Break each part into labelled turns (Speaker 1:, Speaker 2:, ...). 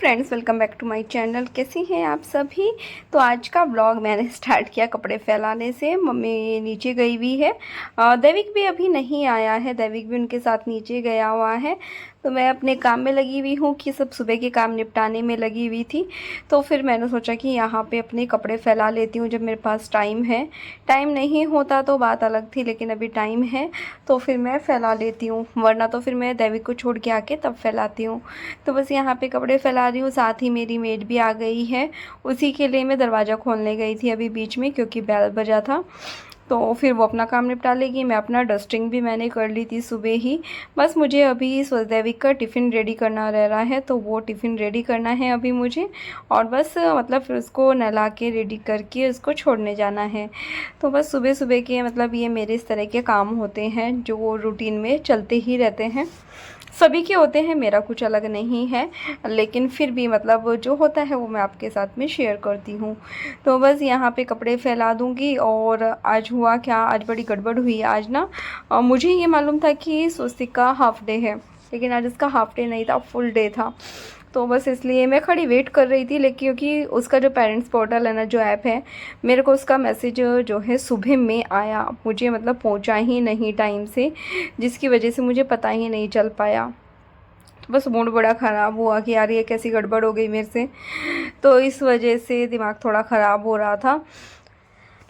Speaker 1: Friends, welcome back to my channel. कैसी हैं आप सभी। तो आज का ब्लॉग मैंने स्टार्ट किया कपड़े फैलाने से। मम्मी नीचे गई हुई है, दैविक भी अभी नहीं आया है, दैविक भी उनके साथ नीचे गया हुआ है। तो मैं अपने काम में लगी हुई हूँ कि सब सुबह के काम निपटाने में लगी हुई थी। तो फिर मैंने सोचा कि यहाँ पे अपने कपड़े फैला लेती हूँ जब मेरे पास टाइम है। टाइम नहीं होता तो बात अलग थी, लेकिन अभी टाइम है तो फिर मैं फैला लेती हूँ, वरना तो फिर मैं दैविक को छोड़ के आके तब फैलाती हूँ। तो बस यहाँ पे कपड़े फैला रही हूँ, साथ ही मेरी मेड भी आ गई है। उसी के लिए मैं दरवाज़ा खोलने गई थी अभी बीच में, क्योंकि बेल बजा था। तो फिर वो अपना काम निपटा लेगी, मैं अपना डस्टिंग भी मैंने कर ली थी सुबह ही। बस मुझे अभी दैविक का टिफ़िन रेडी करना रह रहा है, तो वो टिफ़िन रेडी करना है अभी मुझे। और बस मतलब फिर उसको नहला के रेडी करके उसको छोड़ने जाना है। तो बस सुबह सुबह के मतलब ये मेरे इस तरह के काम होते हैं जो रूटीन में चलते ही रहते हैं। सभी के होते हैं, मेरा कुछ अलग नहीं है, लेकिन फिर भी मतलब जो होता है वो मैं आपके साथ में शेयर करती हूँ। तो बस यहाँ पे कपड़े फैला दूँगी। और आज हुआ क्या, आज बड़ी गड़बड़ हुई। आज ना मुझे ये मालूम था कि स्वस्तिक का हाफ डे है, लेकिन आज उसका हाफ डे नहीं था, फुल डे था। तो बस इसलिए मैं खड़ी वेट कर रही थी, लेकिन क्योंकि उसका जो पेरेंट्स पोर्टल है ना, जो ऐप है, मेरे को उसका मैसेज जो है सुबह में आया, मुझे मतलब पहुंचा ही नहीं टाइम से, जिसकी वजह से मुझे पता ही नहीं चल पाया। तो बस मूड बड़ा ख़राब हुआ कि यार ये कैसी गड़बड़ हो गई मेरे से। तो इस वजह से दिमाग थोड़ा ख़राब हो रहा था,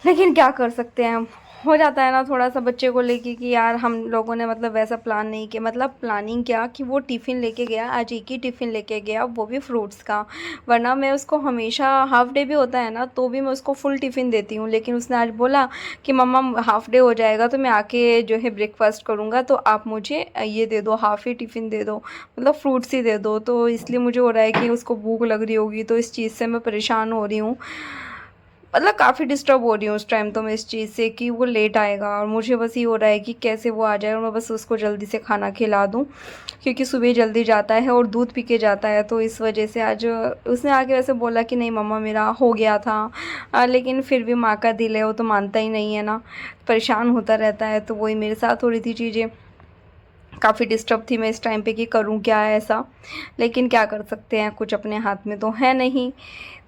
Speaker 1: लेकिन क्या कर सकते हैं हम। हो जाता है ना थोड़ा सा बच्चे को लेके कि यार हम लोगों ने मतलब वैसा प्लान नहीं किया, मतलब प्लानिंग क्या कि वो टिफ़िन लेके गया, आज एक ही टिफ़िन लेके गया, वो भी फ्रूट्स का। वरना मैं उसको हमेशा हाफ़ डे भी होता है ना तो भी मैं उसको फुल टिफ़िन देती हूँ, लेकिन उसने आज बोला कि मम्मा हाफ़ डे हो जाएगा तो मैं आके जो है ब्रेकफास्ट करूँगा, तो आप मुझे ये दे दो, हाफ़ ही टिफ़िन दे दो, मतलब फ्रूट्स ही दे दो। तो इसलिए मुझे हो रहा है कि उसको भूख लग रही होगी, तो इस चीज़ से मैं परेशान हो रही हूँ। मतलब काफ़ी डिस्टर्ब हो रही हूँ उस टाइम तो मैं इस चीज़ से कि वो लेट आएगा, और मुझे बस ये हो रहा है कि कैसे वो आ जाए और मैं बस उसको जल्दी से खाना खिला दूँ, क्योंकि सुबह जल्दी जाता है और दूध पी के जाता है। तो इस वजह से आज उसने आके वैसे बोला कि नहीं मम्मा मेरा हो गया था, लेकिन फिर भी माँ का दिल है, वो तो मानता ही नहीं है ना, परेशान होता रहता है। तो वही मेरे साथ हो रही थी चीज़ें, काफ़ी डिस्टर्ब थी मैं इस टाइम पे कि करूँ क्या ऐसा, लेकिन क्या कर सकते हैं, कुछ अपने हाथ में तो है नहीं।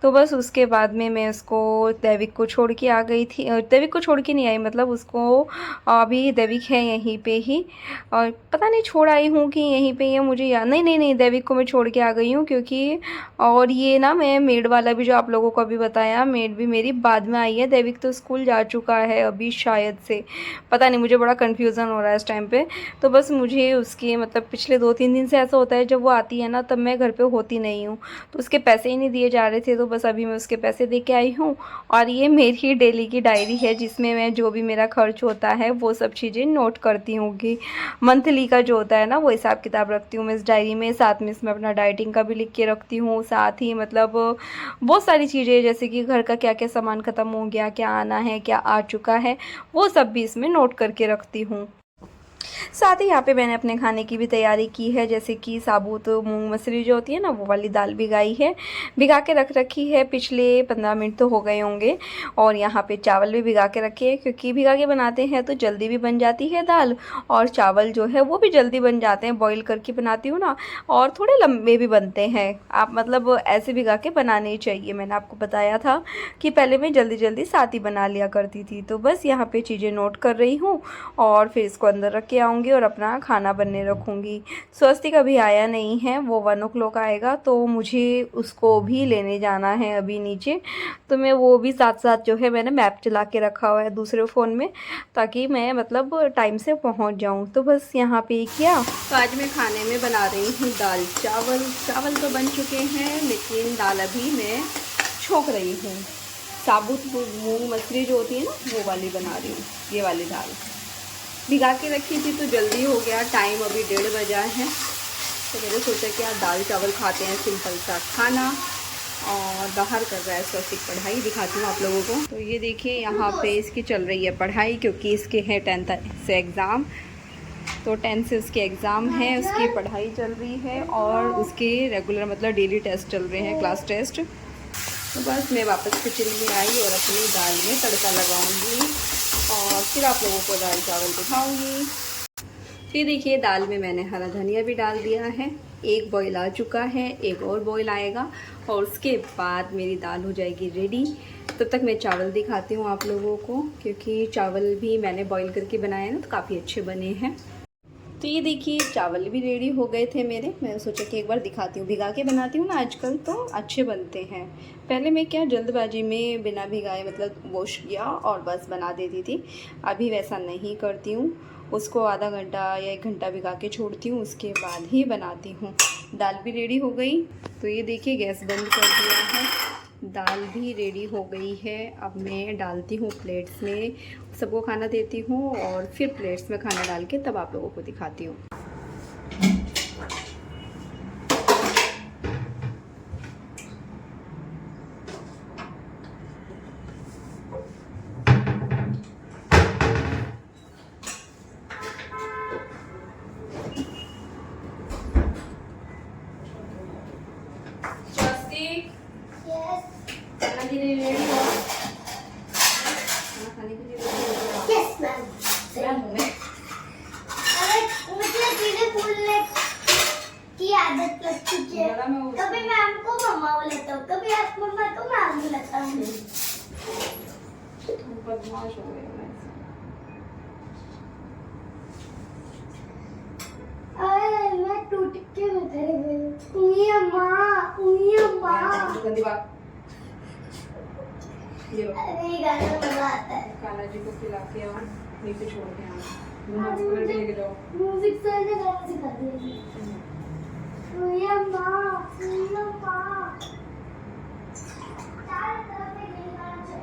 Speaker 1: तो बस उसके बाद में मैं उसको दैविक को छोड़ के आ गई थी, दैविक को छोड़ के नहीं आई, मतलब उसको अभी दैविक है यहीं पे ही, और पता नहीं छोड़ आई हूँ कि यहीं पे ही है, मुझे याद नहीं। नहीं नहीं, दैविक को मैं छोड़ के आ गई हूँ, क्योंकि और ये ना मैं मेड वाला भी जो आप लोगों को अभी बताया, मेड भी मेरी बाद में आई है। दैविक तो स्कूल जा चुका है अभी शायद से, पता नहीं, मुझे बड़ा कन्फ्यूज़न हो रहा है इस टाइम पे। तो बस मुझे उसके मतलब पिछले 2-3 दिन से ऐसा होता है, जब वो आती है ना तब मैं घर पे होती नहीं हूँ, तो उसके पैसे ही नहीं दिए जा रहे थे, तो बस अभी मैं उसके पैसे दे के आई हूँ। और ये मेरी डेली की डायरी है, जिसमें मैं जो भी मेरा खर्च होता है वो सब चीज़ें नोट करती हूँ, कि मंथली का जो होता है ना वो हिसाब किताब रखती हूँ मैं इस डायरी में। साथ में इसमें अपना डाइटिंग का भी लिख के रखती हूँ, साथ ही मतलब बहुत सारी चीज़ें, जैसे कि घर का क्या क्या सामान ख़त्म हो गया, क्या आना है, क्या आ चुका है, वो सब भी इसमें नोट करके रखती हूँ। साथ ही यहाँ पे मैंने अपने खाने की भी तैयारी की है, जैसे कि साबुत मूंग मसरी जो होती है ना, वो वाली दाल भिगाई है, भिगा के रख रखी है, पिछले 15 मिनट तो हो गए होंगे। और यहाँ पे चावल भी भिगा के रखे हैं, क्योंकि भिगा के बनाते हैं तो जल्दी भी बन जाती है दाल, और चावल जो है वो भी जल्दी बन जाते हैं, बॉईल करके बनाती हूँ ना, और थोड़े लंबे भी बनते हैं। आप मतलब ऐसे भिगा के बनाने चाहिए, मैंने आपको बताया था कि पहले मैं जल्दी जल्दी साथ ही बना लिया करती थी। तो बस यहाँ पे चीज़ें नोट कर रही हूँ, और फिर इसको अंदर रख के आऊँगी और अपना खाना बनने रखूँगी। स्वस्तिक अभी आया नहीं है, वो 1 o'clock आएगा, तो मुझे उसको भी लेने जाना है अभी नीचे। तो मैं वो भी साथ साथ जो है मैंने मैप चला के रखा हुआ है दूसरे फ़ोन में, ताकि मैं मतलब टाइम से पहुंच जाऊं। तो बस यहाँ पे किया। तो आज मैं खाने में बना रही हूँ दाल चावल। चावल तो बन चुके हैं, लेकिन दाल अभी मैं छोंक रही हूँ। साबुत मूंग मसरी जो होती है ना, वो वाली बना रही हूँ, ये वाली दाल भिगा के रखी थी तो जल्दी हो गया, टाइम अभी 1:30 बजा है। तो मैंने सोचा कि यार दाल चावल खाते हैं, सिंपल सा खाना। और बाहर कर रहा है स्वस्तिक पढ़ाई, दिखाती हूँ आप लोगों को। तो ये देखिए यहाँ पे इसकी चल रही है पढ़ाई, क्योंकि इसके है 10th से एग्ज़ाम, तो 10th से उसके एग्ज़ाम है, उसकी पढ़ाई चल रही है, और उसके रेगुलर मतलब डेली टेस्ट चल रहे हैं, क्लास टेस्ट। तो बस मैं वापस किचन में आई और अपनी दाल में तड़का लगाऊंगी, और फिर आप लोगों को दाल चावल दिखाऊंगी। फिर देखिए दाल में मैंने हरा धनिया भी डाल दिया है, एक बॉईल आ चुका है, एक और बॉईल आएगा और उसके बाद मेरी दाल हो जाएगी रेडी। तब तक मैं चावल दिखाती हूँ आप लोगों को, क्योंकि चावल भी मैंने बॉईल करके बनाए ना तो काफ़ी अच्छे बने हैं। तो ये देखिए चावल भी रेडी हो गए थे मेरे। मैं सोचा कि एक बार दिखाती हूँ, भिगा के बनाती हूँ ना आजकल तो अच्छे बनते हैं। पहले मैं क्या जल्दबाजी में बिना भिगाए मतलब वॉश किया और बस बना देती थी। अभी वैसा नहीं करती हूँ, उसको आधा घंटा या 1 घंटा भिगा के छोड़ती हूँ, उसके बाद ही बनाती हूँ। दाल भी रेडी हो गई। तो ये देखिए गैस बंद कर दिया है, दाल भी रेडी हो गई है। अब मैं डालती हूँ प्लेट्स में, सबको खाना देती हूँ और फिर प्लेट्स में खाना डाल के तब आप लोगों को दिखाती हूँ।
Speaker 2: आदत लग चुकी है। कभी मैम को मम्मा बुलाता हूँ, कभी आप मम्मा को मैम बुलाता हूँ।
Speaker 1: बदमाश हो गए मैं।
Speaker 2: अरे मैं टूट के उधर गई। उई अम्मा।
Speaker 1: गंदी बात।
Speaker 2: अरे गाना मजा आता है।
Speaker 1: काला जी को खिला के आओ, नीचे छोड़ के आओ, लेके जाओ।
Speaker 2: म्यूजिक सर ने गाना सिखा दिया। उई अम्मा। चार तरफ से यही गाना चल।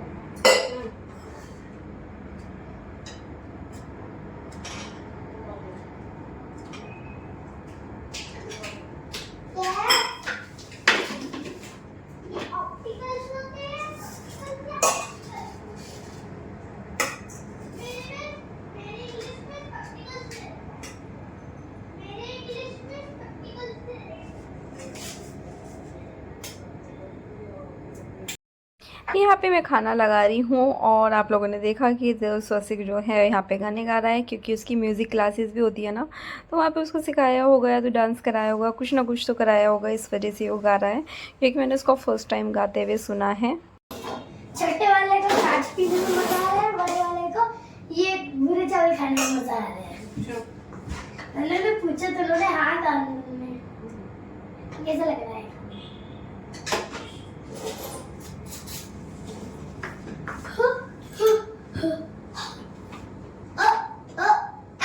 Speaker 1: यहाँ पे मैं खाना लगा रही हूँ और आप लोगों ने देखा कि स्वस्तिक जो है यहाँ पे गाने गा रहा है, क्योंकि उसकी म्यूज़िक क्लासेस भी होती है ना, तो वहाँ पे उसको सिखाया होगा या तो डांस कराया होगा, कुछ ना कुछ तो कराया होगा, इस वजह से वो गा रहा है, क्योंकि मैंने उसको फर्स्ट टाइम गाते हुए सुना है।
Speaker 2: छोटे वाले को छाछ पीने में मजा आ रहा है, बड़े वाले को ये भूरे चावल खाने में मजा आ रहा है। मैंने पूछा तो उन्होंने हाँ कहा। कैसा लग रहा है?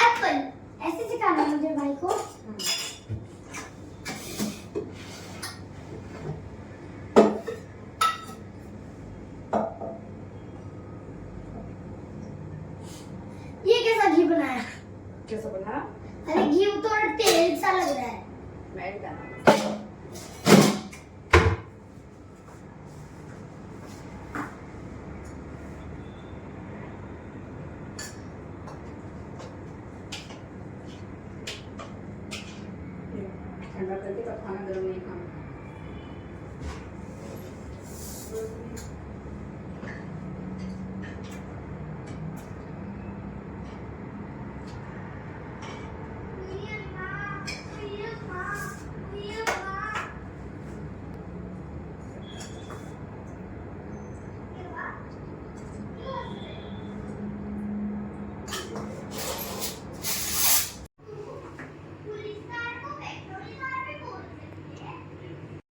Speaker 2: एप्पल ऐसे सिखाना मुझे भाई को। ये कैसा घी बनाया?
Speaker 1: कैसा बना?
Speaker 2: अरे घी तो तेल सा लग रहा है।
Speaker 1: ठंडा करके तब खाना, गर्म नहीं खाना।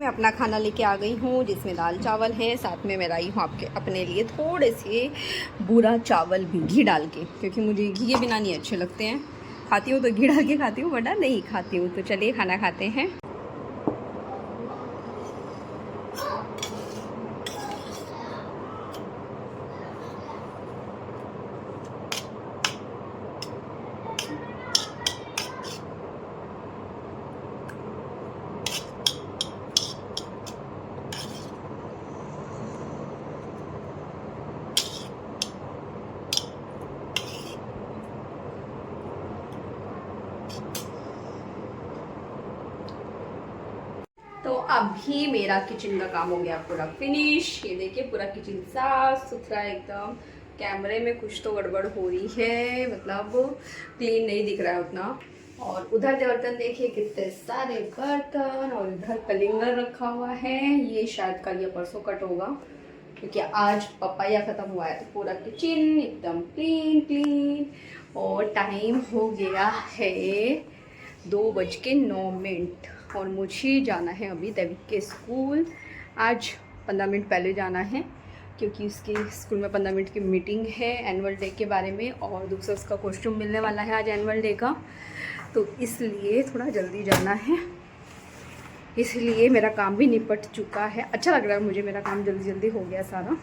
Speaker 1: मैं अपना खाना लेके आ गई हूँ, जिसमें दाल चावल है, साथ में मैं लाई हूँ आपके अपने लिए थोड़े से बूरा चावल भी घी डाल के, क्योंकि मुझे घी के बिना नहीं अच्छे लगते हैं। खाती हूँ तो घी डाल के खाती हूँ, वरना नहीं खाती हूँ। तो चलिए खाना खाते हैं। तो अभी मेरा किचन का काम हो गया पूरा फिनिश। ये देखिए पूरा किचन साफ सुथरा एकदम। कैमरे में कुछ तो गड़बड़ हो रही है, मतलब क्लीन नहीं दिख रहा है उतना। और उधर के बर्तन देखिए कितने सारे बर्तन, और इधर कलिंगर रखा हुआ है। ये शायद कल या परसों कट होगा क्योंकि आज पपाया ख़त्म हुआ है। तो पूरा किचन एकदम क्लीन क्लीन। और टाइम हो गया है 2:09 और मुझे जाना है अभी दैविक के स्कूल। आज 15 मिनट पहले जाना है क्योंकि उसके स्कूल में 15 मिनट की मीटिंग है एनुअल डे के बारे में, और दूसरा उसका कॉस्ट्यूम मिलने वाला है आज एनुअल डे का, तो इसलिए थोड़ा जल्दी जाना है। इसलिए मेरा काम भी निपट चुका है। अच्छा लग रहा है मुझे, मेरा काम जल्दी जल्दी हो गया सारा।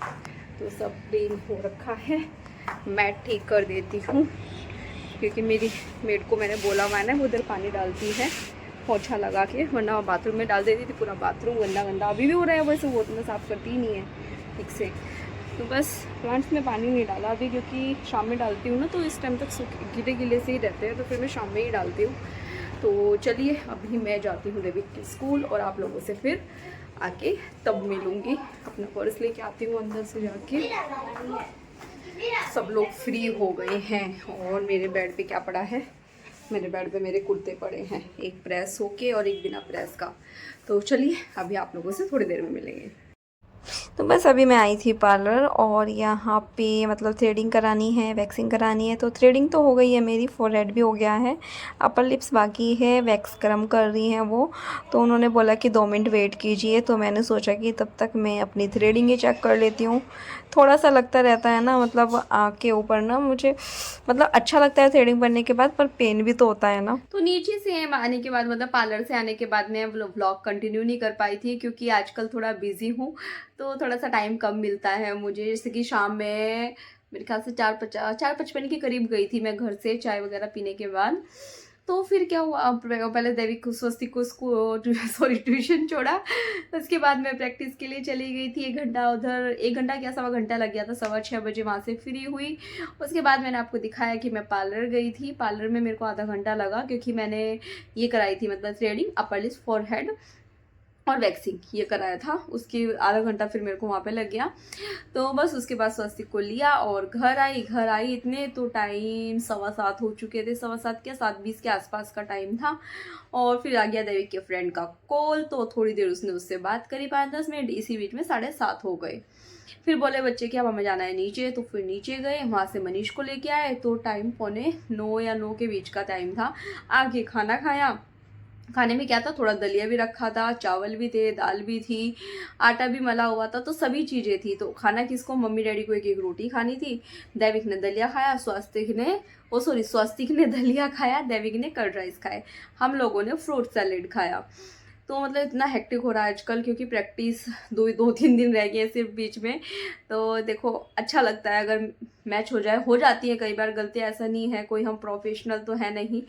Speaker 1: तो सब क्लीन हो रखा है। मैं ठीक कर देती हूँ क्योंकि मेरी मेड को मैंने बोला हुआ है ना, वो उधर पानी डालती है पोछा लगा के, वरना बाथरूम में डाल देती थी। पूरा बाथरूम गंदा गंदा अभी भी हो रहा है, वैसे वो तो साफ़ करती ही नहीं है ठीक से। तो बस प्लांट्स में पानी नहीं डाला अभी क्योंकि शाम में डालती हूँ ना, तो इस टाइम तक गीले गीले से ही रहते हैं, तो फिर मैं शाम में ही डालती हूँ। तो चलिए अभी मैं जाती हूँ देविक के स्कूल और आप लोगों से फिर आके तब मिलूँगी। अपना पर्स लेके आती हूँ अंदर से जाके। सब लोग फ्री हो गए हैं और मेरे बेड पे क्या पड़ा है, मेरे बेड पे मेरे कुर्ते पड़े हैं, एक प्रेस होके और एक बिना प्रेस का। तो चलिए अभी आप लोगों से थोड़ी देर में मिलेंगे। तो बस अभी मैं आई थी पार्लर और यहाँ पे मतलब थ्रेडिंग करानी है, वैक्सिंग करानी है। तो थ्रेडिंग तो हो गई है मेरी, फोरहेड भी हो गया है, अपर लिप्स बाकी है, वैक्स गर्म कर रही हैं वो। तो उन्होंने बोला कि 2 मिनट वेट कीजिए, तो मैंने सोचा कि तब तक मैं अपनी थ्रेडिंग ही चेक कर लेती हूँ। थोड़ा सा लगता रहता है ना, मतलब आँख के ऊपर ना मुझे, मतलब अच्छा लगता है थ्रेडिंग करने के बाद, पर पेन भी तो होता है ना। तो नीचे से आने के बाद, मतलब पार्लर से आने के बाद मैं व्लॉग कंटिन्यू नहीं कर पाई थी क्योंकि आजकल थोड़ा बिजी हूँ, तो थोड़ा सा टाइम कम मिलता है मुझे। जैसे कि शाम में मेरे ख्याल से 4:55 के करीब गई थी मैं घर से चाय वगैरह पीने के बाद। तो फिर क्या हुआ, पहले दैविक को स्वस्तिक को ट्यूशन छोड़ा। उसके बाद मैं प्रैक्टिस के लिए चली गई थी 1 घंटा उधर, 1 घंटा क्या 1.25 घंटा लग गया था। 6:15 बजे वहाँ से फ्री हुई। उसके बाद मैंने आपको दिखाया कि मैं पार्लर गई थी। पार्लर में मेरे को आधा घंटा लगा क्योंकि मैंने ये कराई थी, मतलब थ्रेडिंग, अपर लिप्स, फोरहेड और वैक्सिंग ये कराया था। उसकी आधा घंटा फिर मेरे को वहाँ पे लग गया। तो बस उसके बाद स्वस्तिक को लिया और घर आई इतने तो टाइम 7:15 हो चुके थे, 7:15 क्या 7:20 के आसपास का टाइम था। और फिर आ गया दैविक के फ्रेंड का कॉल, तो थोड़ी देर उसने उससे बात करी 5-10 मिनट। इसी बीच में 7:30 हो गए। फिर बोले बच्चे कि अब हमें जाना है नीचे, तो फिर नीचे गए, वहाँ से मनीष को लेके आए। तो टाइम 8:45 या 9 के बीच का टाइम था। आके खाना खाया। खाने में क्या था, थोड़ा दलिया भी रखा था, चावल भी थे, दाल भी थी, आटा भी मला हुआ था, तो सभी चीज़ें थी। तो खाना किसको, मम्मी डैडी को एक रोटी खानी थी। दैविक ने दलिया खाया, स्वस्तिक ने दलिया खाया, दैविक ने कर्ड राइस खाए, हम लोगों ने फ्रूट सैलेड खाया। तो मतलब इतना हेक्टिक हो रहा है आजकल क्योंकि प्रैक्टिस 2-3 दिन रह गए सिर्फ बीच में। तो देखो अच्छा लगता है अगर मैच हो जाती है कई बार गलतियाँ, ऐसा नहीं है, कोई हम प्रोफेशनल तो है नहीं,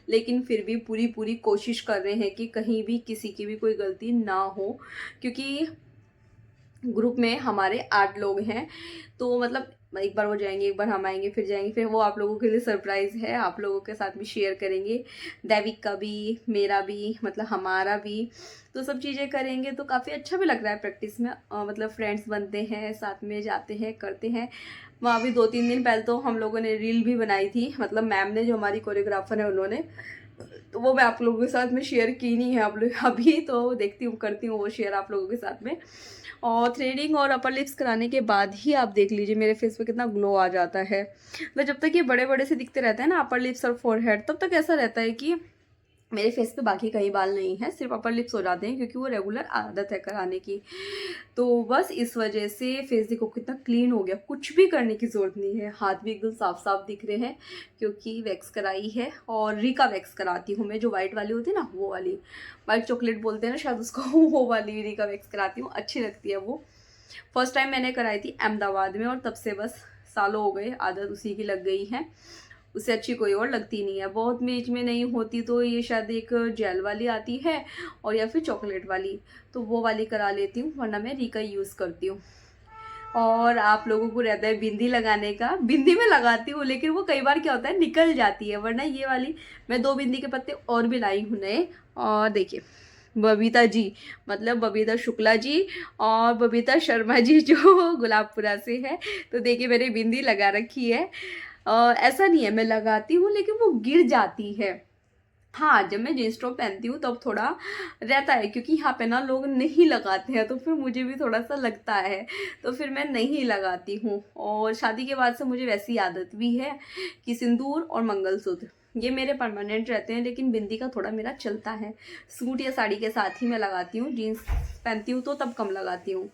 Speaker 1: लेकिन फिर भी पूरी कोशिश कर रहे हैं कि कहीं भी किसी की भी कोई गलती ना हो। क्योंकि ग्रुप में हमारे 8 लोग हैं, तो मतलब एक बार वो जाएंगे, एक बार हम आएंगे, फिर जाएंगे, फिर वो आप लोगों के लिए सरप्राइज़ है, आप लोगों के साथ भी शेयर करेंगे, दैविक का भी, मेरा भी, मतलब हमारा भी। तो सब चीज़ें करेंगे तो काफ़ी अच्छा भी लग रहा है प्रैक्टिस में। मतलब फ्रेंड्स बनते हैं, साथ में जाते हैं, करते हैं। वहाँ भी 2-3 दिन पहले तो हम लोगों ने रील भी बनाई थी, मतलब मैम ने, जो हमारी कोरियोग्राफर है उन्होंने, तो वो मैं आप लोगों के साथ में शेयर की नहीं है आप लोग अभी, तो देखती हूँ, करती हूँ वो शेयर आप लोगों के साथ में। और थ्रेडिंग और अपर लिप्स कराने के बाद ही आप देख लीजिए मेरे फेस पे कितना ग्लो आ जाता है। मतलब जब तक ये बड़े बड़े से दिखते रहते हैं ना अपर लिप्स और फोरहेड, तब तक ऐसा रहता है कि मेरे फेस पे बाकी कहीं बाल नहीं है, सिर्फ अपर लिप्स हो जाते हैं क्योंकि वो रेगुलर आदत है कराने की। तो बस इस वजह से फेस देखो कितना क्लीन हो गया, कुछ भी करने की ज़रूरत नहीं है। हाथ भी एकदम साफ साफ दिख रहे हैं क्योंकि वैक्स कराई है। और रिका वैक्स कराती हूँ मैं, जो वाइट वाली होती है ना, वो वाली, वाइट चॉकलेट बोलते हैं ना शायद उसको, वो वाली रिका वैक्स कराती हूँ, अच्छी लगती है वो। फर्स्ट टाइम मैंने कराई थी अहमदाबाद में और तब से बस सालों हो गए, आदत उसी की लग गई है, उससे अच्छी कोई और लगती नहीं है। बहुत बीच में नहीं होती तो ये शायद एक जेल वाली आती है और या फिर चॉकलेट वाली, तो वो वाली करा लेती हूँ, वरना मैं रिका यूज़ करती हूँ। और आप लोगों को रहता है बिंदी लगाने का, बिंदी में लगाती हूँ लेकिन वो कई बार क्या होता है निकल जाती है, वरना ये वाली मैं 2 बिंदी के पत्ते और भी लाई हूँ नए। और देखिए बबीता जी, मतलब बबीता शुक्ला जी और बबीता शर्मा जी जो गुलाबपुरा से है, तो देखिए मैंने बिंदी लगा रखी है। ऐसा नहीं है मैं लगाती हूँ लेकिन वो गिर जाती है, हाँ, जब मैं जीन्स टॉप पहनती हूँ तब थोड़ा रहता है, क्योंकि यहाँ पे ना लोग नहीं लगाते हैं, तो फिर मुझे भी थोड़ा सा लगता है, तो फिर मैं नहीं लगाती हूँ। और शादी के बाद से मुझे वैसी आदत भी है कि सिंदूर और मंगलसूत्र ये मेरे परमानेंट रहते हैं, लेकिन बिंदी का थोड़ा मेरा चलता है। सूट या साड़ी के साथ ही मैं लगाती हूँ, जीन्स पहनती हूँ तो तब कम लगाती हूँ।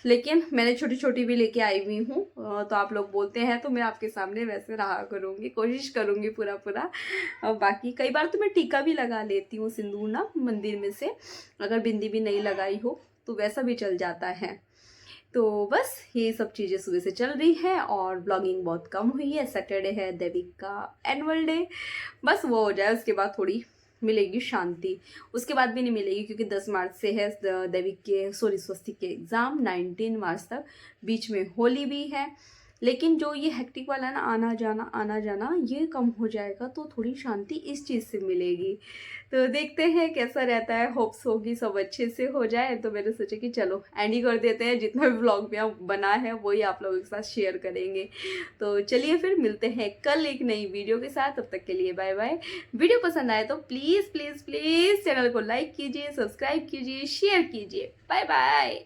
Speaker 1: लेकिन मैंने छोटी छोटी भी लेके आई हुई हूँ, तो आप लोग बोलते हैं तो मैं आपके सामने वैसे रहा करूँगी, कोशिश करूँगी पूरा पूरा। बाकी कई बार तो मैं टीका भी लगा लेती हूँ सिंदूर ना मंदिर में से, अगर बिंदी भी नहीं लगाई हो तो वैसा भी चल जाता है। तो बस ये सब चीज़ें सुबह से चल रही है और ब्लॉगिंग बहुत कम हुई है। सैटरडे है, देविक का एनुअल डे, बस वो हो जाए उसके बाद थोड़ी मिलेगी शांति। उसके बाद भी नहीं मिलेगी, क्योंकि 10 मार्च से है देविक के स्वस्तिक के एग्ज़ाम, 19 मार्च तक, बीच में होली भी है। लेकिन जो ये हेक्टिक वाला ना आना जाना ये कम हो जाएगा, तो थोड़ी शांति इस चीज़ से मिलेगी। तो देखते हैं कैसा रहता है, होप्स होगी सब अच्छे से हो जाए। तो मैंने सोचा कि चलो एंड ही कर देते हैं, जितना भी व्लॉग में बना है वही आप लोगों के साथ शेयर करेंगे। तो चलिए फिर मिलते हैं कल एक नई वीडियो के साथ, तब तक के लिए बाय बाय। वीडियो पसंद आए तो प्लीज़ प्लीज़ प्लीज़ चैनल को लाइक कीजिए, सब्सक्राइब कीजिए, शेयर कीजिए। Bye bye.